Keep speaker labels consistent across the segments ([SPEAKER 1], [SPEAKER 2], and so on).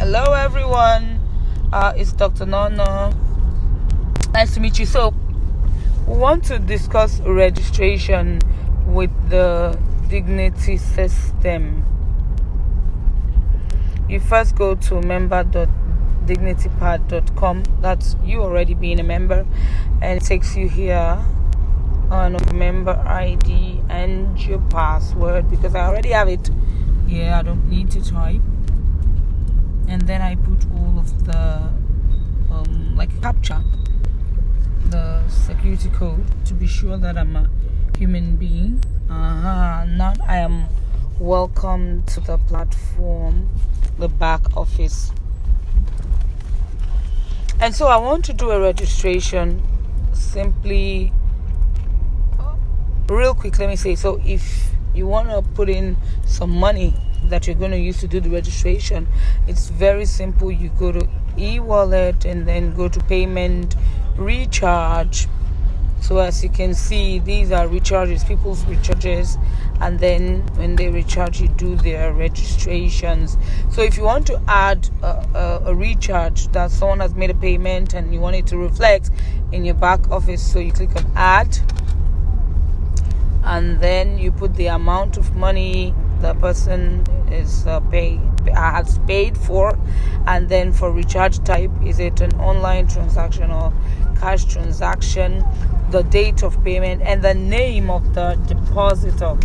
[SPEAKER 1] Hello everyone, it's Dr. Nono. Nice to meet you. So we want to discuss registration with the Dignity system. You first go to member.dignitypad.com. That's you already being a member, and it takes you here on member ID and your password, because I already have it here. I don't need to type. And then I put all of the captcha, the security code, to be sure that I'm a human being. Not I am welcome to the platform, the back office. And so I want to do a registration simply real quick. Let me say, so if you want to put in some money that you're going to use to do the registration, it's very simple. You go to e-wallet and then go to payment, recharge. So as you can see, these are recharges, people's recharges, and then when they recharge, you do their registrations. So if you want to add a recharge that someone has made a payment and you want it to reflect in your back office, so you click on add, and then you put the amount of money the person is has paid for, and then for recharge type, is it an online transaction or cash transaction, the date of payment, and the name of the depositor,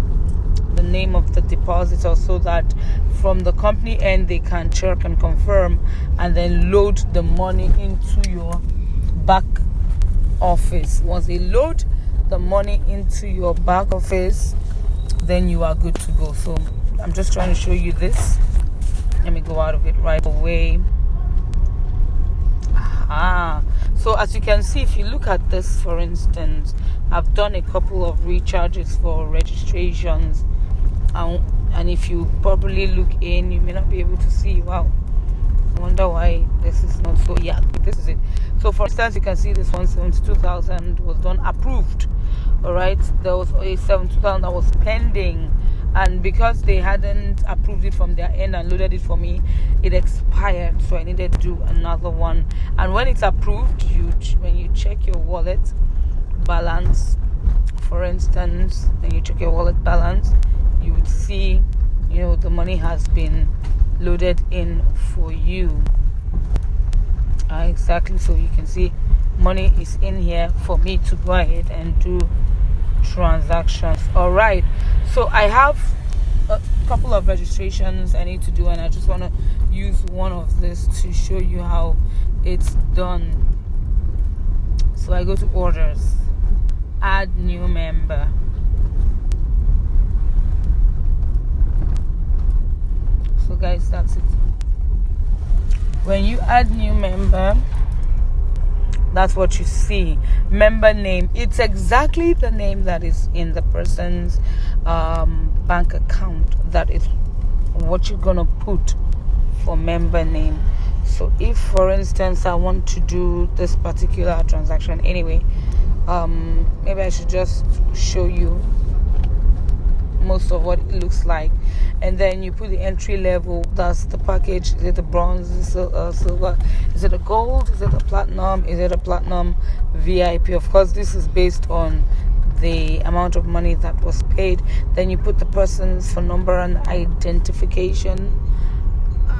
[SPEAKER 1] so that from the company end they can check and confirm and then load the money into your back office. Once they load the money into your back office, then you are good to go. So I'm just trying to show you this. Let me go out of it right away. So as you can see, if you look at this, for instance, I've done a couple of recharges for registrations, and if you probably look in, you may not be able to see. Wow, I wonder why this is not so. Yeah, this is it. So for instance, you can see this one, 72,000 was done, approved. All right, there was a 72,000 that was pending, and because they hadn't approved it from their end and loaded it for me, it expired. So I needed to do another one. And when it's approved, when you check your wallet balance, for instance, when you check your wallet balance, you would see, the money has been loaded in for you. Exactly. So you can see money is in here for me to go ahead and do transactions. All right, so I have a couple of registrations I need to do, and I just want to use one of this to show you how it's done. So I go to orders, add new member. So guys, that's it. When you add new member, that's what you see. Member name, it's exactly the name that is in the person's bank account. That is what you're gonna put for member name. So if, for instance, I want to do this particular transaction anyway, maybe I should just show you most of what it looks like, and then you put the entry level. That's the package. Is it a bronze? Is it a silver? Is it a gold? Is it a platinum? Is it a platinum VIP? Of course, this is based on the amount of money that was paid. Then you put the person's phone number and identification,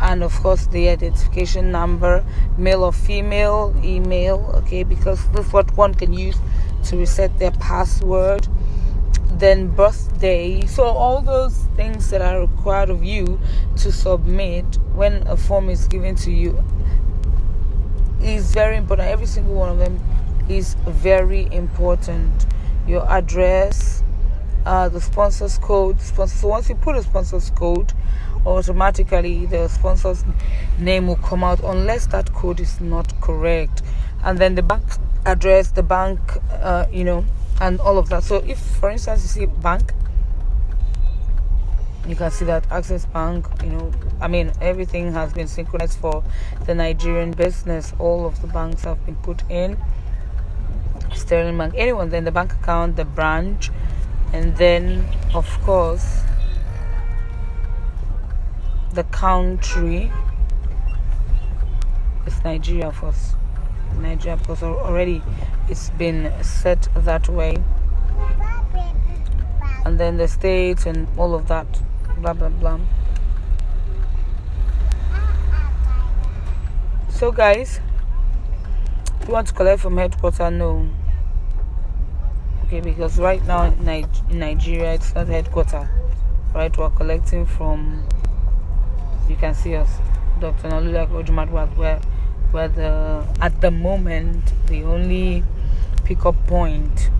[SPEAKER 1] and of course the identification number, male or female, email, okay, because this is what one can use to reset their password. Then birthday. So all those things that are required of you to submit when a form is given to you is very important. Every single one of them is very important. Your address, the sponsor's code. So once you put a sponsor's code, automatically the sponsor's name will come out unless that code is not correct. And then the bank address, the bank, and all of that. So if, for instance, you see bank, you can see that Access Bank, everything has been synchronized for the Nigerian business. All of the banks have been put in. Sterling Bank, anyone, then the bank account, the branch, and then of course the country, It's Nigeria first. Nigeria because already it's been set that way, and then the states and all of that, blah blah blah. So guys, you want to collect from headquarters? No. Okay, because right now in Nigeria it's not headquarters, right? We're collecting from, you can see us, Dr. Nolula Orji-Madugba, where the at the moment the only pickup point.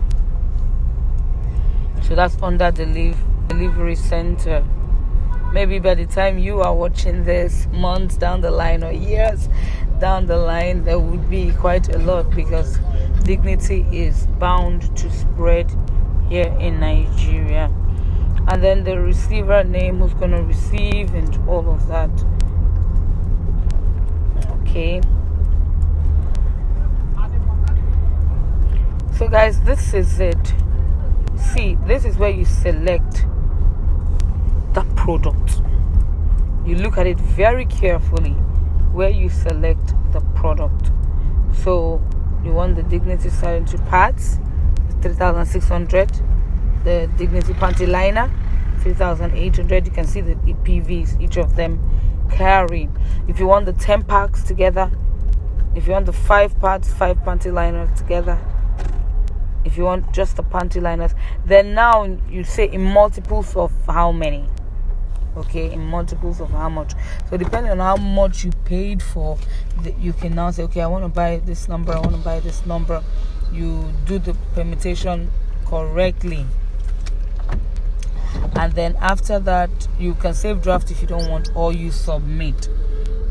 [SPEAKER 1] So that's under the delivery center. Maybe by the time you are watching this, months down the line or years down the line, there would be quite a lot, because dignity is bound to spread here in Nigeria. And then the receiver name, who's going to receive, and all of that. Okay. So guys, this is it. See, this is where you select the product. You look at it very carefully where you select the product. So you want the dignity silentary pads, 3,600. The dignity panty liner, 3,800. You can see the EPVs each of them carry. If you want the 10 packs together, if you want the 5 pads, 5 panty liners together, if you want just the panty liners, then now you say in multiples of how many. Okay, in multiples of how much. So depending on how much you paid for, you can now say, okay, I want to buy this number, I want to buy this number. You do the permutation correctly, and then after that you can save draft if you don't want, or you submit.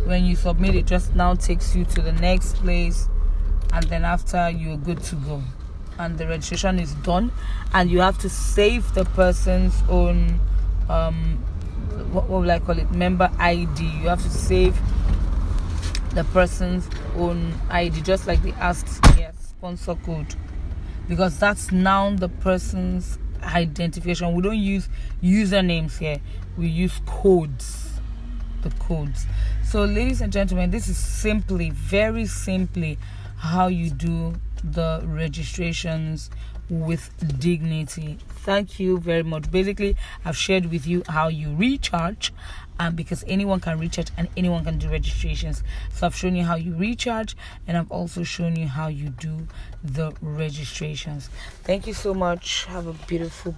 [SPEAKER 1] When you submit, it just now takes you to the next place, and then after you're good to go, and the registration is done. And you have to save the person's own what will I call it, member ID. You have to save the person's own ID, just like they asked here, sponsor code, because that's now the person's identification. We don't use usernames here, we use codes, the codes. So ladies and gentlemen, this is simply, very simply, how you do the registrations with dignity. Thank you very much. Basically, I've shared with you how you recharge, because anyone can recharge and anyone can do registrations. So I've shown you how you recharge, and I've also shown you how you do the registrations. Thank you so much. Have a beautiful